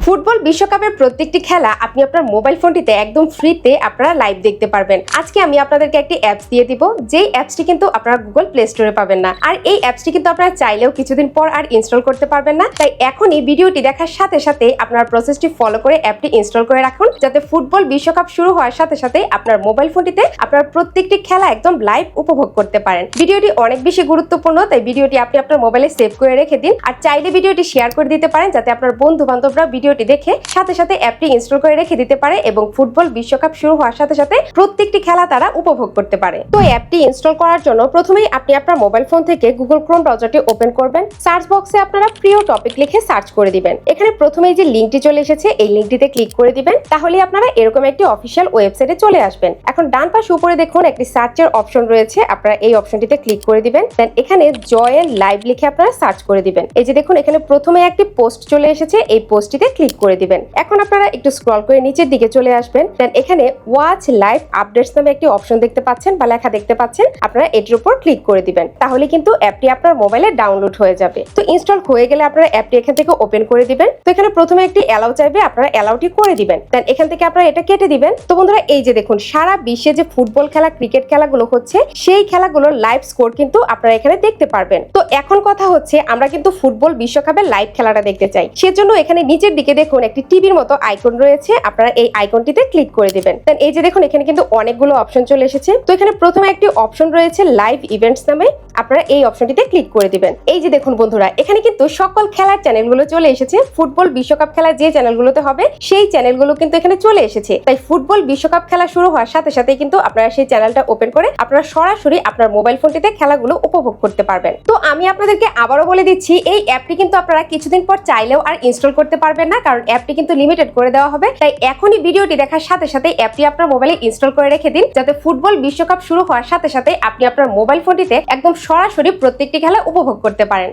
Football বিশ্বকাপের প্রত্যেকটি খেলা আপনি আপনার মোবাইল ফোনটিতে একদম ফ্রিতে আপনারা লাইভ দেখতে পারবেন। আজকে আমি আপনাদেরকে একটি অ্যাপস দিয়ে দিব, যেই অ্যাপসটি কিন্তু আপনারা গুগল প্লে স্টোরে পাবেন না। আর এই অ্যাপসটি কিন্তু আপনারা চাইলেও কিছুদিন পর আর ইনস্টল করতে পারবেন না। তাই এখনই ভিডিওটি দেখার সাথে সাথে আপনার প্রসেসটি ফলো করে অ্যাপটি ইনস্টল করে রাখুন, যাতে ফুটবল বিশ্বকাপ শুরু হওয়ার সাথে সাথে আপনার মোবাইল ফোনটিতে আপনার প্রত্যেকটি খেলা একদম লাইভ উপভোগ করতে পারেন। ভিডিওটি অনেক বেশি গুরুত্বপূর্ণ, তাই ভিডিওটি আপনি আপনার মোবাইলে সেভ করে রেখে দিন। আর চাইলে ভিডিওটি শেয়ার করে দিতে পারেন, যাতে আপনার বন্ধু বান্ধবরা ভিডিওটি দেখে সাথে সাথে অ্যাপটি ইনস্টল করে রেখে দিতে পারে এবং ফুটবল বিশ্বকাপ শুরু হওয়ার সাথে সাথে প্রত্যেকটি খেলা তারা উপভোগ করতে পারে। তো অ্যাপটি ইনস্টল করার জন্য প্রথমেই আপনি আপনার মোবাইল ফোন থেকে গুগল ক্রোম ব্রাউজারটি ওপেন করবেন। সার্চ বক্সে আপনারা প্রিয় টপিক লিখে সার্চ করে দিবেন। এখানে প্রথমেই যে লিঙ্কটি চলে এসেছে, এই লিঙ্কটিতে ক্লিক করে দিবেন। তাহলে আপনারা এরকম একটি অফিসিয়াল ওয়েবসাইটে চলে আসবেন। এখন ডান পাশে উপরে দেখুন একটি সার্চের অপশন রয়েছে, আপনারা এই অপশনটিতে ক্লিক করে দিবেন। দেন এখানে জয়েন লাইভ লিখে আপনারা সার্চ করে দিবেন। এই যে দেখুন এখানে প্রথমে একটি পোস্ট চলে এসেছে, এই পোস্টটিতে ক্লিক করে দিবেন। এখন আপনারা একটু স্ক্রল করে নিচের দিকে চলে আসবেন। দেন এখানে ওয়াচ লাইভ আপডেটস নামে একটি অপশন দেখতে পাচ্ছেন বা লেখা দেখতে পাচ্ছেন, আপনারা এটির উপর ক্লিক করে দিবেন। তাহলে কিন্তু অ্যাপটি আপনার মোবাইলে ডাউনলোড হয়ে যাবে। তো ইনস্টল হয়ে গেলে আপনারা অ্যাপটি এখান থেকে ওপেন করে দিবেন। তো এখানে প্রথমে একটি অ্যালাউ চাইবে, আপনারা অ্যালাউটি করে দিবেন। দেন এখান থেকে আপনারা এটা কেটে দিবেন। তো বন্ধুরা এই যে দেখুন সারা বিশ্বে যে ফুটবল খেলা, ক্রিকেট খেলাগুলো হচ্ছে, সেই খেলাগুলোর লাইভ স্কোর কিন্তু আপনারা এখানে দেখতে পারবেন। তো এখন কথা হচ্ছে আমরা কিন্তু ফুটবল বিশ্বকাপের লাইভ খেলাটা দেখতে চাই। সেজন্য এখানে নিচের দিকে দেখুন একটি টিভির মতো আইকন রয়েছে, আপনারা এই আইকনটিতে ক্লিক করে দিবেন। দেন এই যে দেখুন এখানে কিন্তু অনেকগুলো অপশন চলে এসেছে। তো এখানে প্রথমে একটি অপশন রয়েছে লাইভ ইভেন্টস নামে, আপনারা এই অপশনটিতে ক্লিক করে দিবেন। এই যে দেখুন বন্ধুরা এখানে কিন্তু সকল খেলার চ্যানেলগুলো চলে এসেছে। ফুটবল বিশ্বকাপ খেলা যে চ্যানেলগুলোতে হবে সেই চ্যানেলগুলো কিন্তু এখানে চলে এসেছে। তাই ফুটবল বিশ্বকাপ খেলা শুরু হওয়ার সাথে সাথে কিন্তু আপনারা সেই চ্যানেলটা ওপেন করে আপনারা সরাসরি আপনার মোবাইল ফোনটিতে খেলাগুলো উপভোগ করতে পারবেন। তো আমি আপনাদেরকে আবারও বলে দিচ্ছি, এই অ্যাপটি কিন্তু আপনারা কিছুদিন পর চাইলেও আর ইনস্টল করতে পারবেন না, কারণ অ্যাপটি কিন্তু লিমিটেড করে দেওয়া হবে। তাই এখনই ভিডিওটি দেখার সাথে সাথে অ্যাপটি আপনার মোবাইলে ইনস্টল করে রেখে দিন, যাতে ফুটবল বিশ্বকাপ শুরু হওয়ার সাথে সাথে আপনি আপনার মোবাইল ফোনটিতে একদম সরাসরি প্রত্যেকটি খেলা উপভোগ করতে পারেন।